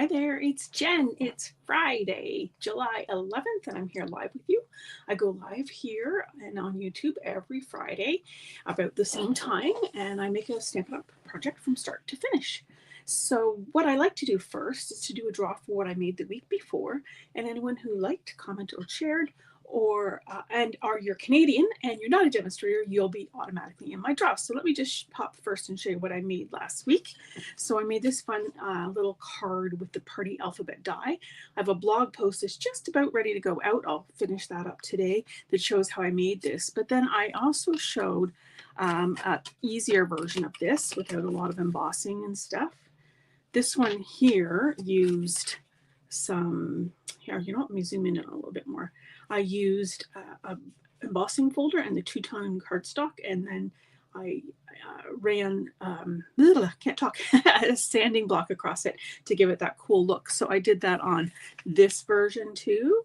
Hi there, it's Jen. It's Friday, July 11th, and I'm here live with you. I go live here and on YouTube every Friday about the same time, and I make a Stampin' Up project from start to finish. So what I like to do first is to do a draw for what I made the week before, and anyone who liked, commented, or shared, or and are you're Canadian and you're not a demonstrator, you'll be automatically in my draw. So let me just pop first and show you what I made last week. So I made this fun little card with the party alphabet die. I have a blog post that's just about ready to go out. I'll finish that up today that shows how I made this. But then I also showed an easier version of this without a lot of embossing and stuff. This one here used some, here, let me zoom in a little bit more. I used a embossing folder and the two-tone cardstock, and then I ran, can't talk, a sanding block across it to give it that cool look. So I did that on this version too,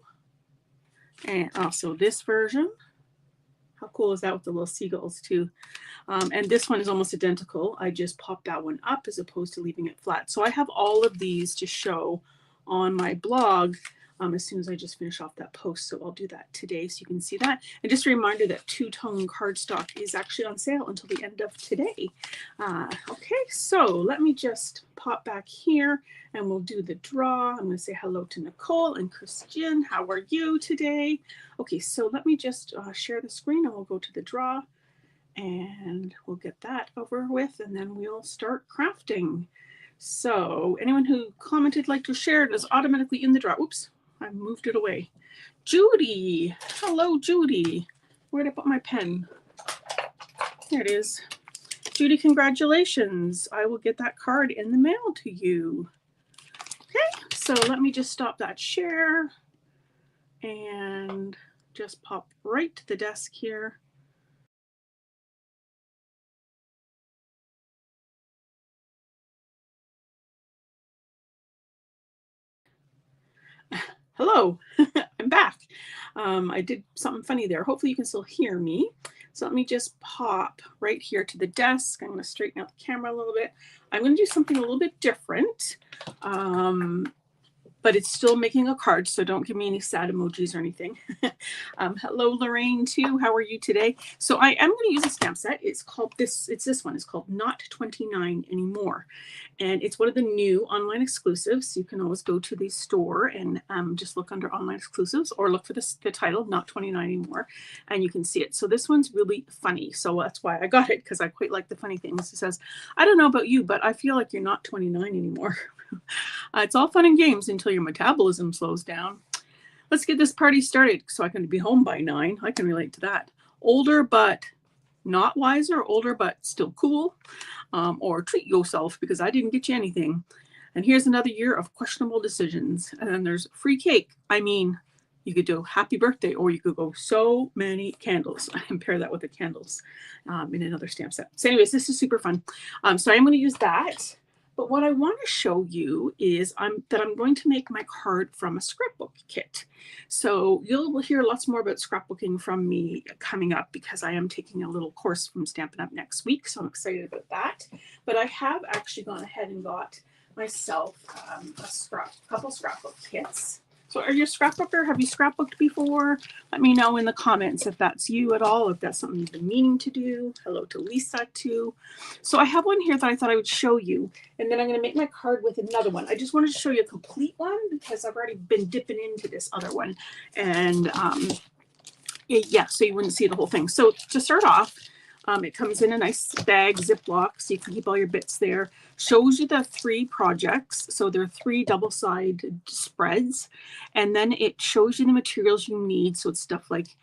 and also this version. How cool is that with the little seagulls too? And this one is almost identical. I just popped that one up as opposed to leaving it flat. So I have all of these to show on my blog as soon as I just finish off that post. So I'll do that today so you can see that. And just a reminder that two-tone cardstock is actually on sale until the end of today. Okay, so let me just pop back here and we'll do the draw. I'm going to say hello to Nicole and Christian. How are you today? Okay, so let me just share the screen and we'll go to the draw and we'll get that over with and then we'll start crafting. So anyone who commented, liked, or shared is automatically in the draw. Oops, I moved it away. Judy, hello Judy. Where'd I put my pen? There it is. Judy, congratulations. I will get that card in the mail to you. Okay, so let me just stop that share and just pop right to the desk here. Hello, I'm back. I did something funny there. Hopefully you can still hear me. So let me just pop right here to the desk. I'm going to straighten out the camera a little bit. I'm going to do something a little bit different, but it's still making a card, so don't give me any sad emojis or anything. Hello, Lorraine, too. How are you today? So I am going to use a stamp set. It's called this. It's this one. It's called Not 29 Anymore, and it's one of the new online exclusives. You can always go to the store and just look under online exclusives, or look for the title Not 29 Anymore, and you can see it. So this one's really funny. So that's why I got it, because I quite like the funny things. It says, "I don't know about you, but I feel like you're not 29 anymore." It's all fun and games until your metabolism slows down. Let's get this party started so I can be home by 9. I can relate to that. Older but not wiser, older but still cool, or treat yourself because I didn't get you anything. And here's another year of questionable decisions. And then there's free cake. I mean, you could do happy birthday, or you could go so many candles. I compare that with the candles in another stamp set. So anyways, this is super fun. So I'm going to use that. But what I want to show you is that I'm going to make my card from a scrapbook kit. So you'll hear lots more about scrapbooking from me coming up, because I am taking a little course from Stampin' Up next week. So I'm excited about that. But I have actually gone ahead and got myself a couple scrapbook kits. So are you a scrapbooker? Have you scrapbooked before? Let me know in the comments if that's you at all, if that's something you've been meaning to do. Hello to Lisa too. So I have one here that I thought I would show you, and then I'm going to make my card with another one. I just wanted to show you a complete one because I've already been dipping into this other one. And yeah, so you wouldn't see the whole thing. So to start off, it comes in a nice bag, Ziploc, so you can keep all your bits there. Shows you the 3 projects. So there are 3 double-sided spreads. And then it shows you the materials you need. So it's stuff like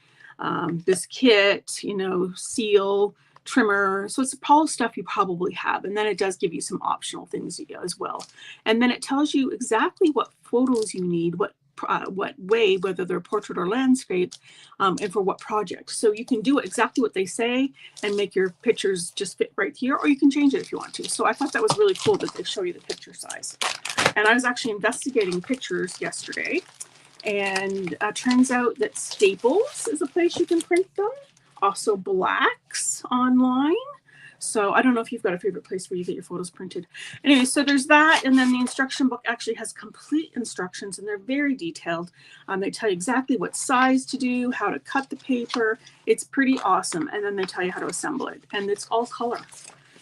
this kit, seal, trimmer. So it's all stuff you probably have. And then it does give you some optional things as well. And then it tells you exactly what photos you need, what way, whether they're portrait or landscape, and for what project. So you can do exactly what they say and make your pictures just fit right here, or you can change it if you want to. So I thought that was really cool that they show you the picture size. And I was actually investigating pictures yesterday, and turns out that Staples is a place you can print them. Also Blacks online. So I don't know if you've got a favorite place where you get your photos printed. Anyway, so there's that. And then the instruction book actually has complete instructions, and they're very detailed. They tell you exactly what size to do, how to cut the paper. It's pretty awesome. And then they tell you how to assemble it. And it's all color.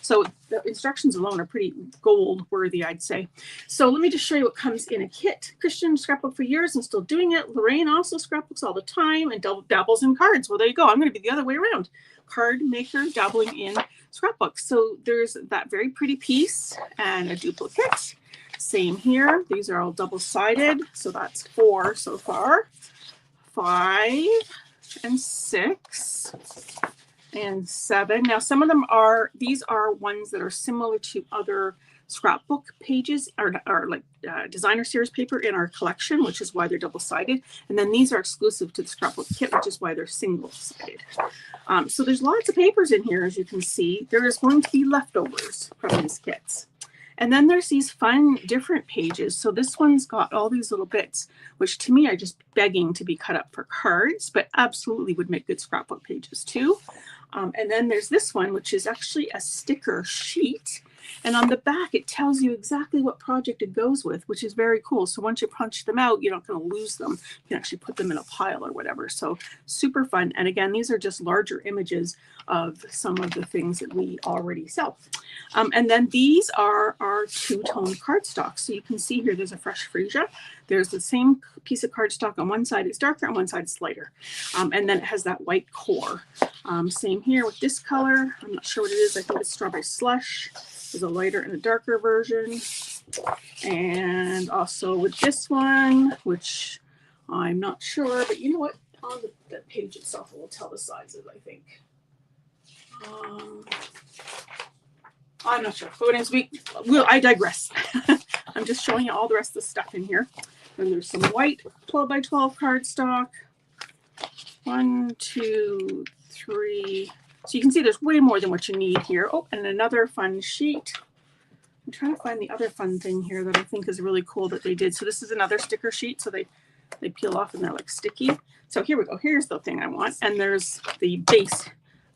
So the instructions alone are pretty gold worthy, I'd say. So let me just show you what comes in a kit. Christian scrapbook for years and still doing it. Lorraine also scrapbooks all the time and dabbles in cards. Well, there you go. I'm going to be the other way around. Card maker dabbling in scrapbooks. So there's that very pretty piece and a duplicate. Same here. These are all double-sided. So that's 4 so far. 5 and 6. And 7. Now, some of them are, these are ones that are similar to other scrapbook pages or like designer series paper in our collection, which is why they're double-sided. And then these are exclusive to the scrapbook kit, which is why they're single-sided. So there's lots of papers in here, as you can see. There is going to be leftovers from these kits. And then there's these fun different pages. So this one's got all these little bits, which to me are just begging to be cut up for cards, but absolutely would make good scrapbook pages too. And then there's this one, which is actually a sticker sheet. And on the back, it tells you exactly what project it goes with, which is very cool. So once you punch them out, you're not going to lose them. You can actually put them in a pile or whatever. So super fun. And again, these are just larger images of some of the things that we already sell. And then these are our two-tone cardstock. So you can see here, there's a fresh freesia. There's the same piece of cardstock. On one side it's darker, on one side it's lighter. And then it has that white core. Same here with this color. I'm not sure what it is. I think it's strawberry slush. There's a lighter and a darker version. And also with this one, which I'm not sure, but you know what? On the page itself, it will tell the sizes, I think. I'm not sure. But I digress. I'm just showing you all the rest of the stuff in here. And there's some white 12 by 12 cardstock. 1, 2, 3. So you can see there's way more than what you need here. Oh, and another fun sheet. I'm trying to find the other fun thing here that I think is really cool that they did. So this is another sticker sheet. So they peel off and they're like sticky. So here we go. Here's the thing I want. And there's the base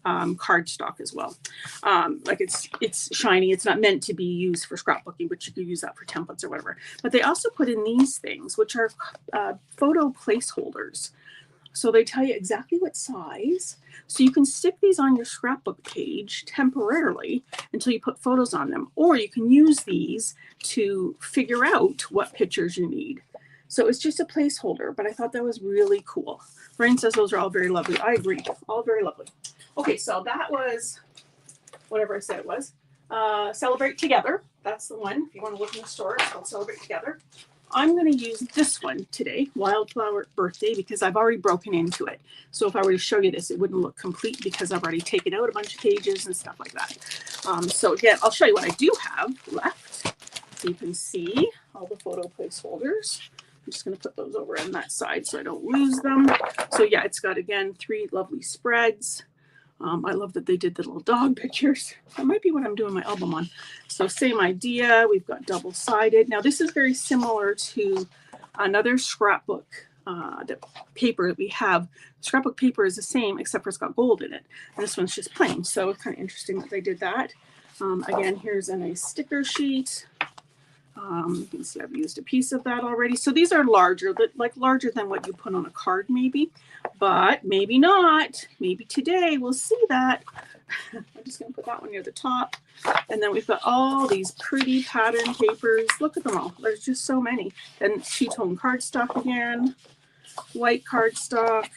cardstock as well. Like it's shiny. It's not meant to be used for scrapbooking, but you could use that for templates or whatever. But they also put in these things, which are photo placeholders. So they tell you exactly what size. So you can stick these on your scrapbook page temporarily until you put photos on them. Or you can use these to figure out what pictures you need. So it's just a placeholder, but I thought that was really cool. Brian says those are all very lovely. I agree. All very lovely. Okay, so that was whatever I said it was. Celebrate Together. That's the one. If you want to look in the store, it's called Celebrate Together. I'm going to use this one today, Wildflower Birthday, because I've already broken into it. So if I were to show you this, it wouldn't look complete because I've already taken out a bunch of pages and stuff like that. So again, I'll show you what I do have left. So you can see all the photo placeholders. I'm just going to put those over on that side so I don't lose them. So yeah, it's got, again, 3 lovely spreads. I love that they did the little dog pictures. That might be what I'm doing my album on. So same idea. We've got double-sided. Now this is very similar to another scrapbook the paper that we have. Scrapbook paper is the same except for it's got gold in it. And this one's just plain. So it's kind of interesting that they did that. Again, here's a nice sticker sheet. You can see I've used a piece of that already. So these are larger, like larger than what you put on a card maybe, but maybe not. Maybe today we'll see that. I'm just going to put that one near the top. And then we've got all these pretty pattern papers. Look at them all. There's just so many. And two-tone cardstock again. White cardstock.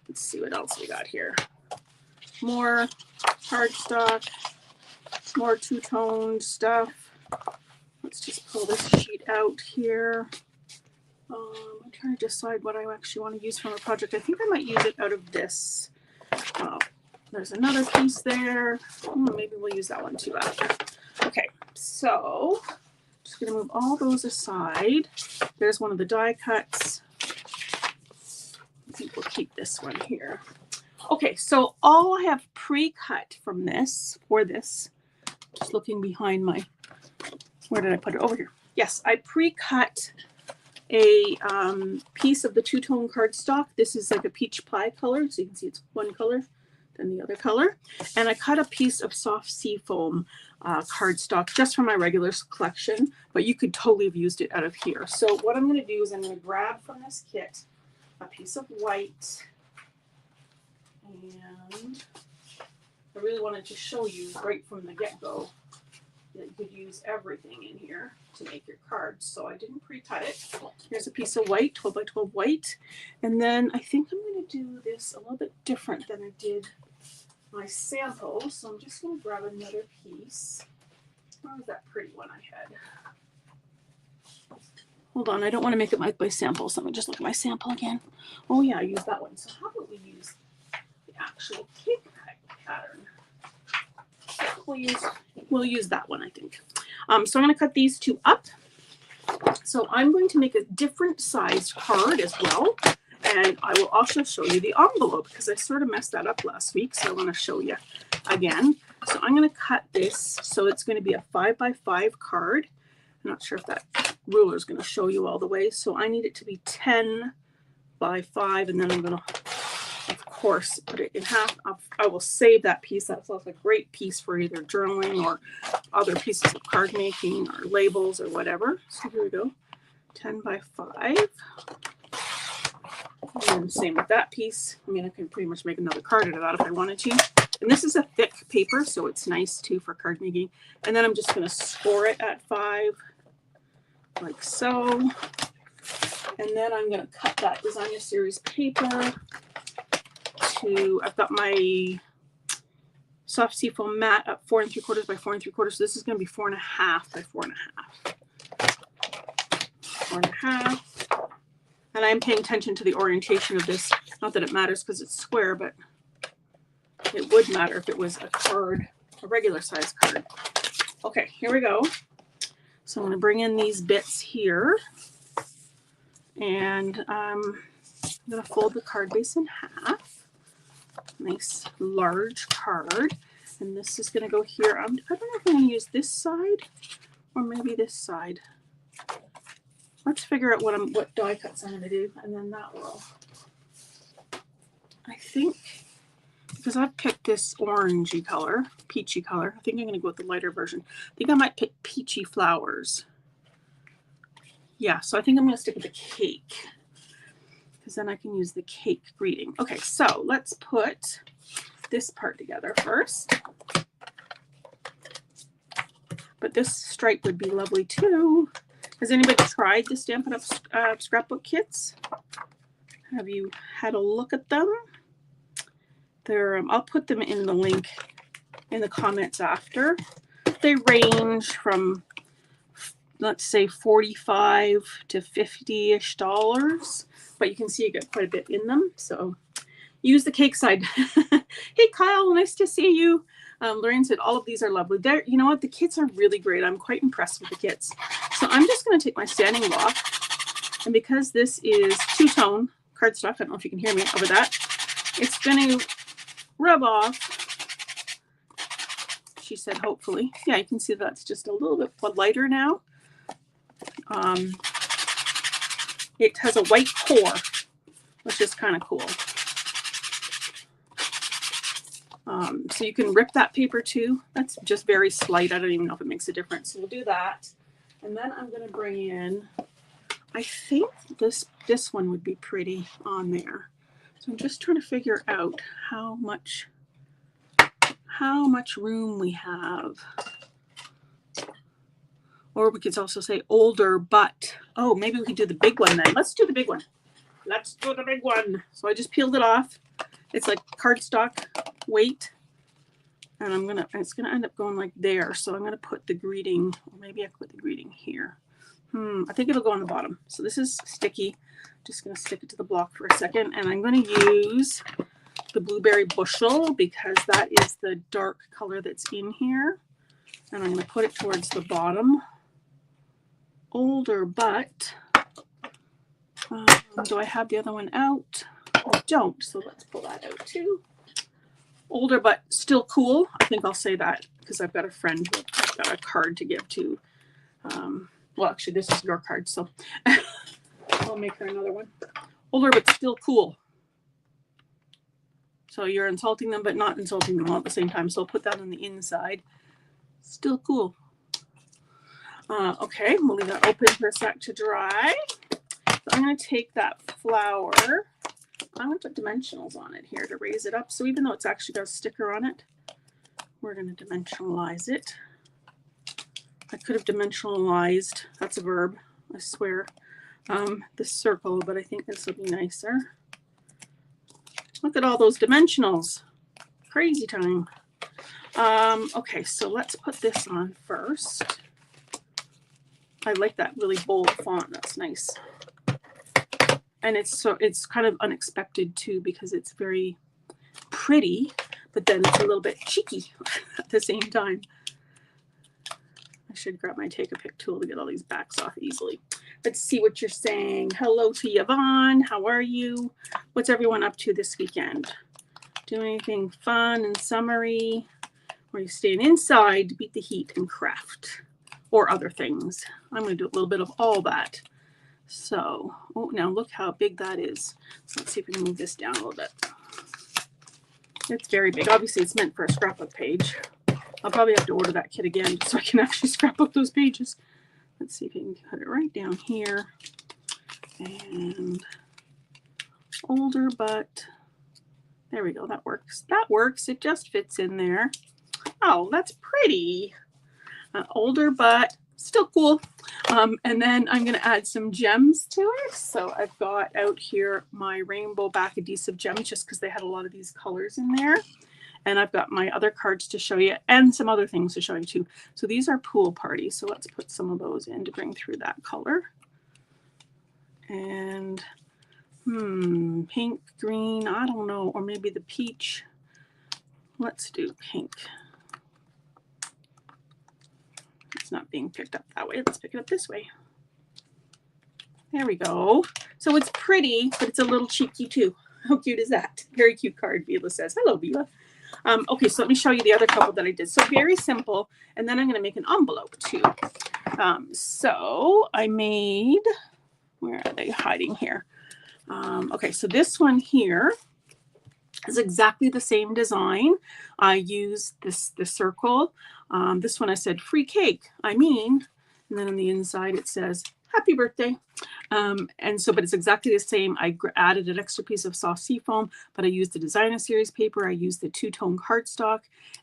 Let's see what else we got here. More cardstock. More two-tone stuff. Let's just pull this sheet out here. I'm trying to decide what I actually want to use from a project. I think I might use it out of this. There's another piece there. Maybe we'll use that one too after. Okay, so just going to move all those aside. There's one of the die cuts. I think we'll keep this one here. Okay, so all I have pre-cut from this, just looking behind my, where did I put it? Over here. Yes, I pre-cut a piece of the two-tone cardstock. This is like a peach pie color, so you can see it's one color. than the other color. And I cut a piece of soft seafoam cardstock just for my regular collection, but you could totally have used it out of here. So what I'm going to do is I'm going to grab from this kit a piece of white, and I really wanted to show you right from the get-go that you could use everything in here to make your cards. So I didn't pre-cut it. Here's a piece of white, 12 by 12 white. And then I think I'm going to do this a little bit different than I did my sample. So I'm just going to grab another piece. Where was that pretty one I had? Hold on, I don't want to make it my sample, so let me just look at my sample again. Oh yeah, I used that one. So how about we use the actual cake pattern? We'll use that one, I think. So I'm going to cut these two up. So I'm going to make a different sized card as well. And I will also show you the envelope because I sort of messed that up last week. So I want to show you again. So I'm going to cut this. So it's going to be a 5 by 5 card. I'm not sure if that ruler is going to show you all the way. So I need it to be 10 by 5. And then I'm going to, of course, put it in half. I will save that piece. That's like a great piece for either journaling or other pieces of card making or labels or whatever. So here we go. 10 by 5. And same with that piece. I mean, I can pretty much make another card out of that if I wanted to. And this is a thick paper, so it's nice too for card making. And then I'm just going to score it at 5, like so. And then I'm going to cut that designer series paper to, I've got my soft seafoam mat at 4 3/4 by 4 3/4. So this is going to be 4.5 by 4.5. 4.5. And I'm paying attention to the orientation of this. Not that it matters because it's square, but it would matter if it was a card, a regular size card. Okay, here we go. So I'm going to bring in these bits here. And I'm going to fold the card base in half. Nice large card. And this is going to go here. I don't know if I'm going to use this side or maybe this side. Let's figure out what die cuts I'm going to do, and then that will. I think, because I've picked this orangey color, peachy color, I think I'm going to go with the lighter version. I think I might pick peachy flowers. Yeah, so I think I'm going to stick with the cake, because then I can use the cake greeting. Okay, so let's put this part together first. But this stripe would be lovely too. Has anybody tried the Stampin' Up scrapbook kits? Have you had a look at them? I'll put them in the link in the comments after. They range from, let's say, $45 to $50-ish, but you can see you get quite a bit in them. So use the cake side. Hey, Kyle, nice to see you. Lorraine said all of these are lovely. You know what? The kits are really great. I'm quite impressed with the kits. So I'm just going to take my sanding block, and because this is two-tone cardstock, I don't know if you can hear me over that, it's going to rub off. She said, hopefully. Yeah, you can see that's just a little bit lighter now. It has a white core, which is kind of cool. So you can rip that paper too. That's just very slight. I don't even know if it makes a difference. So we'll do that. And then I'm going to bring in, I think this one would be pretty on there. So I'm just trying to figure out how much room we have. Or we could also say older, but, oh, maybe we could do the big one then. Let's do the big one. Let's do the big one. So I just peeled it off. It's like cardstock weight. And it's gonna end up going like there. So I'm gonna put the greeting, or maybe I could put the greeting here. I think it'll go on the bottom. So this is sticky. Just gonna stick it to the block for a second, and I'm gonna use the blueberry bushel because that is the dark color that's in here. And I'm gonna put it towards the bottom. Older, but do I have the other one out? I don't. So let's pull that out too. Older, but still cool. I think I'll say that because I've got a friend who's got a card to give to. Well, actually, this is your card, so I'll make her another one. Older, but still cool. So you're insulting them, but not insulting them all at the same time. So I'll put that on the inside. Still cool. Okay, we'll leave that open for a sec to dry. So I'm going to take that flower. I'm going to put dimensionals on it here to raise it up. So even though it's actually got a sticker on it, we're going to dimensionalize it. I could have dimensionalized, that's a verb, I swear, the circle, but I think this will be nicer. Look at all those dimensionals. Crazy time. Okay, so let's put this on first. I like that really bold font. That's nice. And it's kind of unexpected too, because it's very pretty, but then it's a little bit cheeky at the same time. I should grab my take a pic tool to get all these backs off easily. Let's see what you're saying. Hello to Yvonne. How are you? What's everyone up to this weekend? Doing anything fun and summery? Or are you staying inside to beat the heat and craft? Or other things? I'm going to do a little bit of all that. So, oh, now look how big that is. So let's see if we can move this down a little bit. It's very big. Obviously, it's meant for a scrapbook page. I'll probably have to order that kit again so I can actually scrapbook those pages. Let's see if I can cut it right down here. And older, but there we go. That works. That works. It just fits in there. Oh, that's pretty. Older, but still cool. And then I'm going to add some gems to it. So I've got out here my rainbow back adhesive gems just because they had a lot of these colors in there. And I've got my other cards to show you and some other things to show you too. So these are pool parties. So let's put some of those in to bring through that color. And pink, green, I don't know, or maybe the peach. Let's do pink. It's not being picked up that way. Let's pick it up this way. There we go. So it's pretty, but it's a little cheeky too. How cute is that? Very cute card, Vila says. Hello, Vila. Okay, so let me show you the other couple that I did. So very simple. And then I'm going to make an envelope too. So I made, where are they hiding here? Okay, so this one here is exactly the same design. I used the circle. This one I said free cake. And then on the inside it says happy birthday. And so, but it's exactly the same. I added an extra piece of soft seafoam, but I used the designer series paper. I used the two-tone cardstock,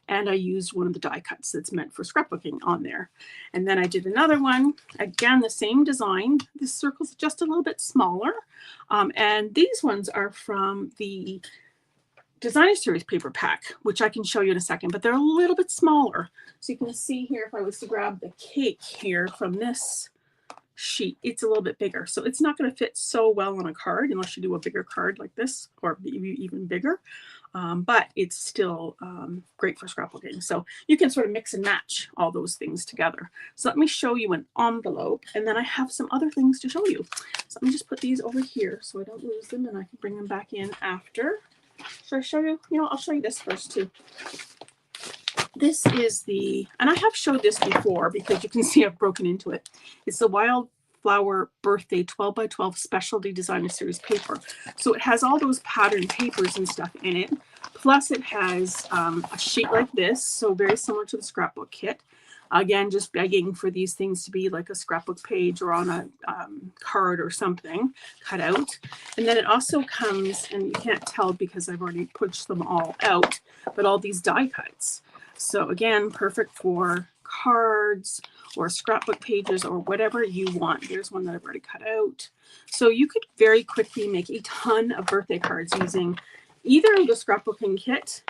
and I used one of the die cuts that's meant for scrapbooking on there. And then I did another one, again, the same design. This circle's just a little bit smaller. And these ones are from the designer series paper pack, which I can show you in a second, but they're a little bit smaller. So you can see here, if I was to grab the cake here from this sheet, it's a little bit bigger. So it's not going to fit so well on a card unless you do a bigger card like this, or even bigger. But it's still great for scrapbooking. So you can sort of mix and match all those things together. So let me show you an envelope, and then I have some other things to show you. So let me just put these over here so I don't lose them, and I can bring them back in after. Should I show you? I'll show you this first too. This is and I have showed this before because you can see I've broken into it. It's the Wildflower Birthday 12 by 12 Specialty Designer Series paper. So it has all those pattern papers and stuff in it. Plus it has a sheet like this, so very similar to the scrapbook kit. Again, just begging for these things to be like a scrapbook page or on a card or something cut out. And then it also comes, and you can't tell because I've already pushed them all out, but all these die cuts. So again, perfect for cards or scrapbook pages or whatever you want. Here's one that I've already cut out. So you could very quickly make a ton of birthday cards using either the scrapbooking kit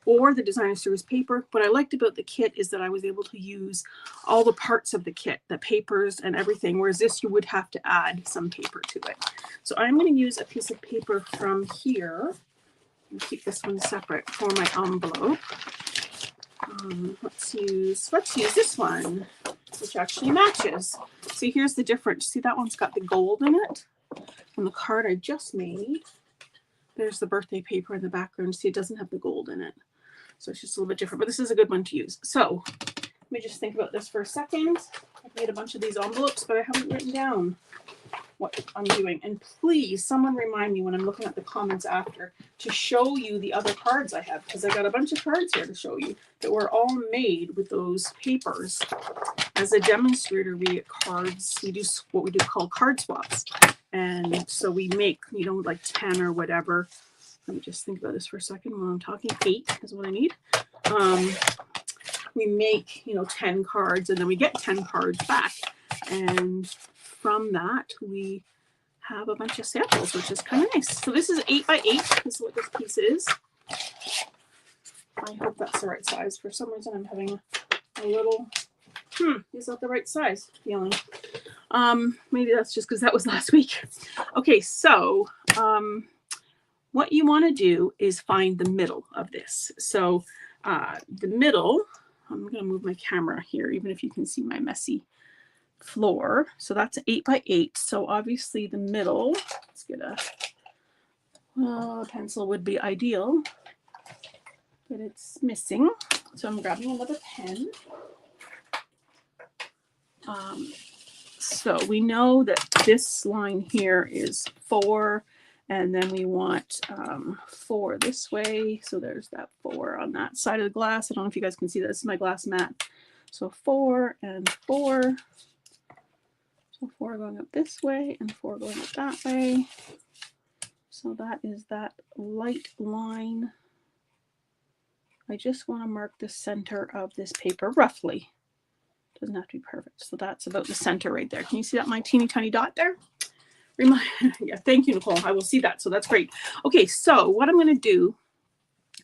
or the designer series paper. What I liked about the kit is that I was able to use all the parts of the kit, the papers and everything, whereas this you would have to add some paper to it. So I'm going to use a piece of paper from here and keep this one separate for my envelope. Let's use this one, which actually matches. See, here's the difference. See, that one's got the gold in it. And the card I just made, there's the birthday paper in the background. See, it doesn't have the gold in it. So it's just a little bit different, but this is a good one to use. So let me just think about this for a second. I've made a bunch of these envelopes, but I haven't written down what I'm doing. And please, someone remind me when I'm looking at the comments after to show you the other cards I have, because I got a bunch of cards here to show you that were all made with those papers. As a demonstrator, we get cards. We do what we do call card swaps. And so we make, you know, like 10 or whatever. Let me just think about this for a second while I'm talking. 8 is what I need. We make, you know, 10 cards, and then we get 10 cards back. And from that, we have a bunch of samples, which is kind of nice. So this is 8 by 8. This is what this piece is. I hope that's the right size. For some reason, I'm having a little, is that the right size feeling? Maybe that's just because that was last week. Okay, so what you want to do is find the middle of this. So the middle, I'm going to move my camera here, even if you can see my messy floor. So that's 8 by 8. So obviously the middle, let's get a pencil would be ideal, but it's missing. So I'm grabbing another pen. So we know that this line here is 4, and then we want 4 this way. So there's that 4 on that side of the glass. I don't know if you guys can see that. This is my glass mat. So 4 and 4. So 4 going up this way and 4 going up that way. So that is that light line. I just want to mark the center of this paper roughly. Doesn't have to be perfect. So that's about the center right there. Can you see that, my teeny tiny dot there? Yeah, thank you, Nicole. I will see that. So that's great. Okay, so what I'm going to do,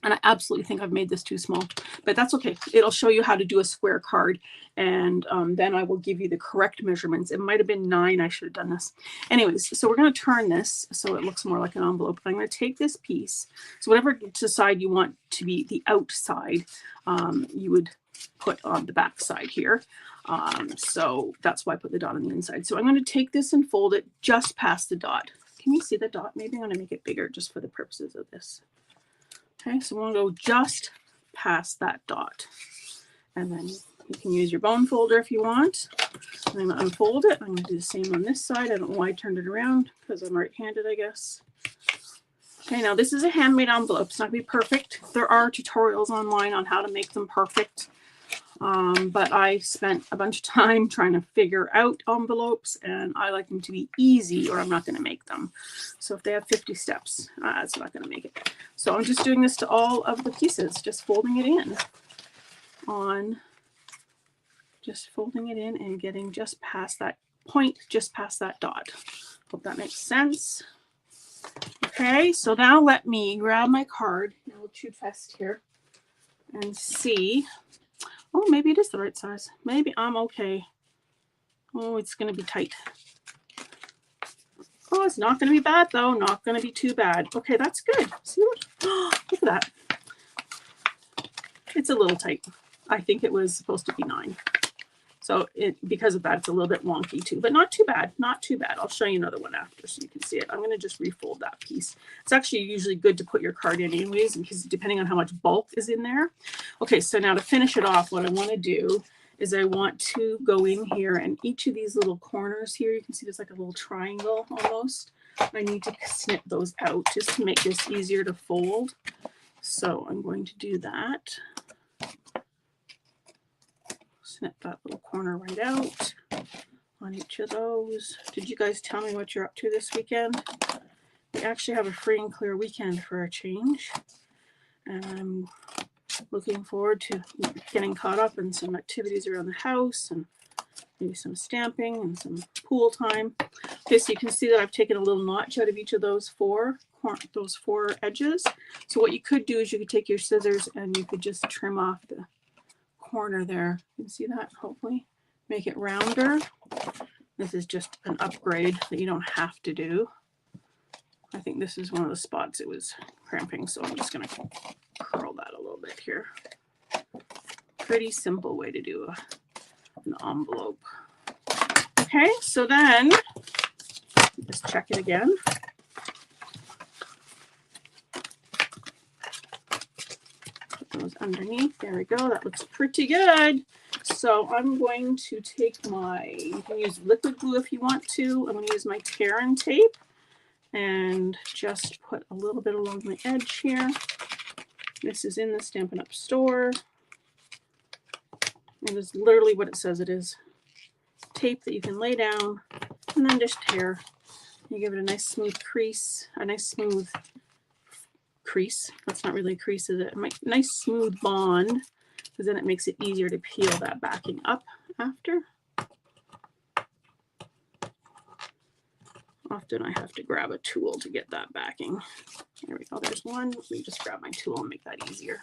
and I absolutely think I've made this too small, but that's okay. It'll show you how to do a square card, and then I will give you the correct measurements. It might have been 9. I should have done this. Anyways, so we're going to turn this so it looks more like an envelope. I'm going to take this piece. So whatever side you want to be the outside, you would put on the back side here. So that's why I put the dot on the inside. So I'm going to take this and fold it just past the dot. Can you see the dot? Maybe I'm going to make it bigger just for the purposes of this. Okay, so we'll go just past that dot. And then you can use your bone folder if you want. I'm going to unfold it. I'm going to do the same on this side. I don't know why I turned it around, because I'm right-handed, I guess. Okay, now this is a handmade envelope. It's not going to be perfect. There are tutorials online on how to make them perfect. But I spent a bunch of time trying to figure out envelopes, and I like them to be easy or I'm not going to make them. So if they have 50 steps, it's not going to make it. So I'm just doing this to all of the pieces, just folding it in just folding it in and getting just past that point, just past that dot. Hope that makes sense. Okay, so now let me grab my card, a little chew fest here, and see. Oh, maybe it is the right size. Maybe I'm okay. Oh, it's going to be tight. Oh, it's not going to be bad, though. Not going to be too bad. Okay, that's good. See, look. Oh, look at that. It's a little tight. I think it was supposed to be 9. So because of that, it's a little bit wonky too, but not too bad. Not too bad. I'll show you another one after so you can see it. I'm going to just refold that piece. It's actually usually good to put your card in anyways, because depending on how much bulk is in there. Okay, so now to finish it off, what I want to do is I want to go in here, and each of these little corners here, you can see there's like a little triangle almost. I need to snip those out just to make this easier to fold. So I'm going to do that. Snip that little corner right out on each of those. Did you guys tell me what you're up to this weekend? We actually have a free and clear weekend for a change, and I'm looking forward to getting caught up in some activities around the house and maybe some stamping and some pool time. Okay, so you can see that I've taken a little notch out of each of those four edges. So what you could do is you could take your scissors and you could just trim off the corner there. You can see that, hopefully. Make it rounder. This is just an upgrade that you don't have to do. I think this is one of the spots it was cramping, so I'm just going to curl that a little bit here. Pretty simple way to do an envelope. Okay, so then just check it again. Put those underneath. There we go. That looks pretty good. So I'm going to take you can use liquid glue if you want to. I'm going to use my tear and tape and just put a little bit along the edge here. This is in the Stampin' Up! Store. It is literally what it says it is. Tape that you can lay down and then just tear. You give it a nice smooth crease, a nice smooth crease. That's not really a crease, is it? A nice smooth bond, because then it makes it easier to peel that backing up after. Often I have to grab a tool to get that backing. There we go, there's one. Let me just grab my tool and make that easier.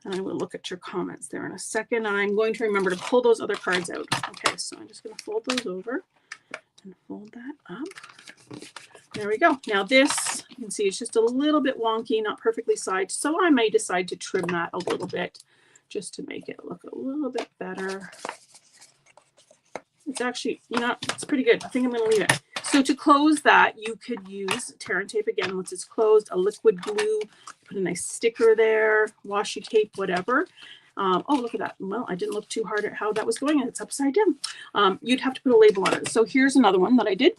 And I will look at your comments there in a second. And I'm going to remember to pull those other cards out. Okay, so I'm just going to fold those over and fold that up. There we go. Now this, you can see it's just a little bit wonky, not perfectly sized. So I may decide to trim that a little bit just to make it look a little bit better. It's actually, you know, it's pretty good. I think I'm going to leave it. So to close that, you could use tear and tape again once it's closed, a liquid glue, put a nice sticker there, washi tape, whatever. Oh, look at that. Well, I didn't look too hard at how that was going, and it's upside down. You'd have to put a label on it. So here's another one that I did.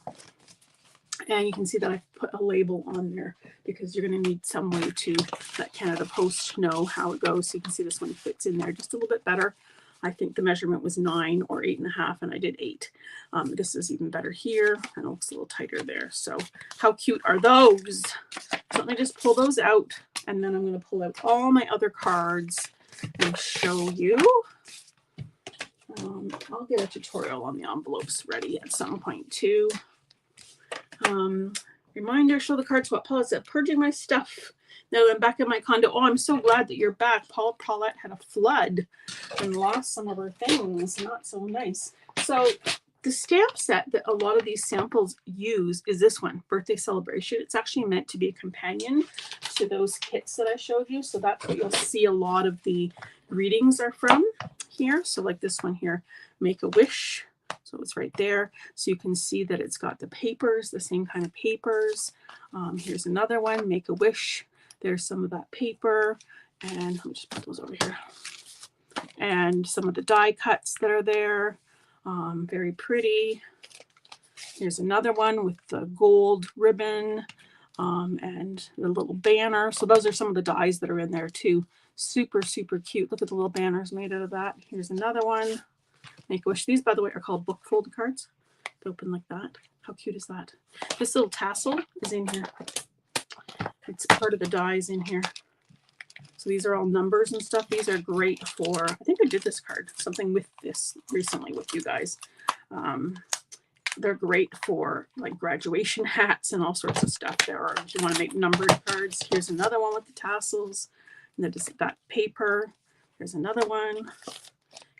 And you can see that I put a label on there because you're going to need some way to let Canada Post know how it goes. So you can see this one fits in there just a little bit better. I think the measurement was 9 or 8.5, and I did 8. This is even better here, and it looks a little tighter there. So how cute are those? So let me just pull those out, and then I'm going to pull out all my other cards and show you. I'll get a tutorial on the envelopes ready at some point too. Reminder, show the cards what Paula said, purging my stuff. Now I'm back in my condo. Oh, I'm so glad that you're back. Paulette had a flood and lost some of her things. Not so nice. So the stamp set that a lot of these samples use is this one, Birthday Celebration. It's actually meant to be a companion to those kits that I showed you. So that's what you'll see a lot of the greetings are from here. So like this one here, Make a Wish. So it's right there. So you can see that it's got the papers, the same kind of papers. Here's another one, Make a Wish. There's some of that paper. And let me just put those over here. And some of the die cuts that are there. Very pretty. Here's another one with the gold ribbon and the little banner. So those are some of the dies that are in there too. Super, super cute. Look at the little banners made out of that. Here's another one. Make a Wish. These, by the way, are called book folded cards. They open like that. How cute is that? This little tassel is in here. It's part of the dies in here. So these are all numbers and stuff. These are great for, I think I did this card, something with this recently with you guys. They're great for like graduation hats and all sorts of stuff. There are, if you want to make numbered cards. Here's another one with the tassels and then just that paper. Here's another one.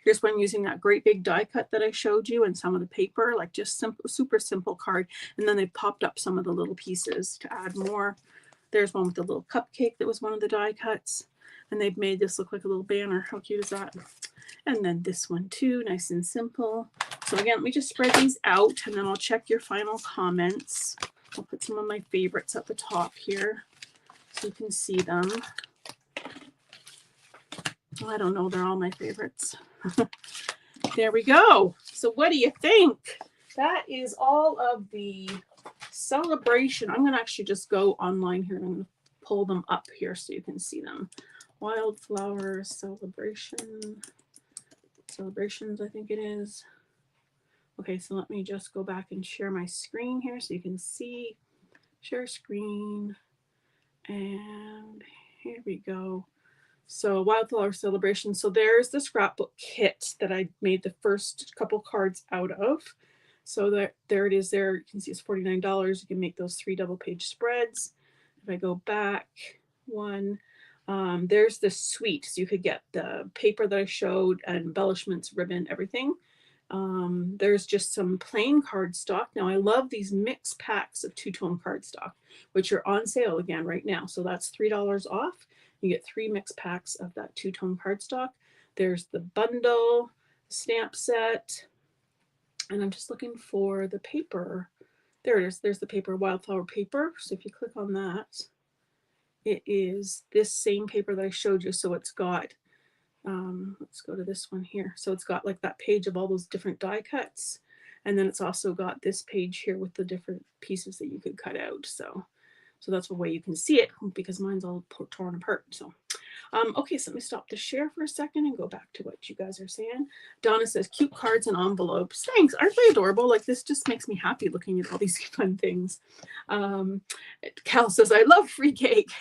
Here's one using that great big die cut that I showed you and some of the paper, like just simple, super simple card. And then they popped up some of the little pieces to add more. There's one with the little cupcake that was one of the die cuts. And they've made this look like a little banner. How cute is that? And then this one too, nice and simple. So again, let me just spread these out and then I'll check your final comments. I'll put some of my favorites at the top here so you can see them. I don't know, they're all my favorites. There we go. So what do you think? That is all of the celebration. I'm going to actually just go online here and I'm going to pull them up here so you can see them. Wildflower celebrations, I think it is. Okay, so let me just go back and share my screen here so you can see. Share screen. And here we go. So Wildflower Celebration. So there's the scrapbook kit that I made the first couple cards out of. So there it is there. You can see it's $49. You can make those 3 double page spreads. If I go back one, there's the suite. So you could get the paper that I showed, embellishments, ribbon, everything. There's just some plain cardstock. Now I love these mix packs of 2-tone cardstock, which are on sale again right now. So that's $3 off. You get 3 mix packs of that 2-tone cardstock. There's the bundle, stamp set, and I'm just looking for the paper. There it is. There's the paper, Wildflower paper. So if you click on that, it is this same paper that I showed you. So it's got Let's go to this one here. So it's got like that page of all those different die cuts. And then it's also got this page here with the different pieces that you could cut out. So that's a way you can see it because mine's all torn apart. So okay, so let me stop the share for a second and go back to what you guys are saying. Donna says, cute cards and envelopes. Thanks. Aren't they adorable? Like, this just makes me happy looking at all these fun things. Um, Cal says, I love free cake.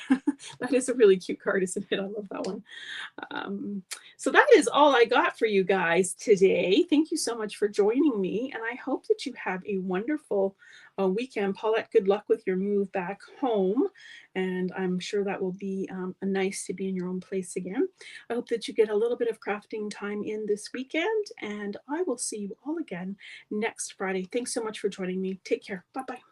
That is a really cute card, isn't it? I love that one. So that is all I got for you guys today. Thank you so much for joining me, and I hope that you have a wonderful weekend. Paulette, good luck with your move back home, and I'm sure that will be nice to be in your own place again. I hope that you get a little bit of crafting time in this weekend, and I will see you all again next Friday. Thanks so much for joining me. Take care. Bye-bye.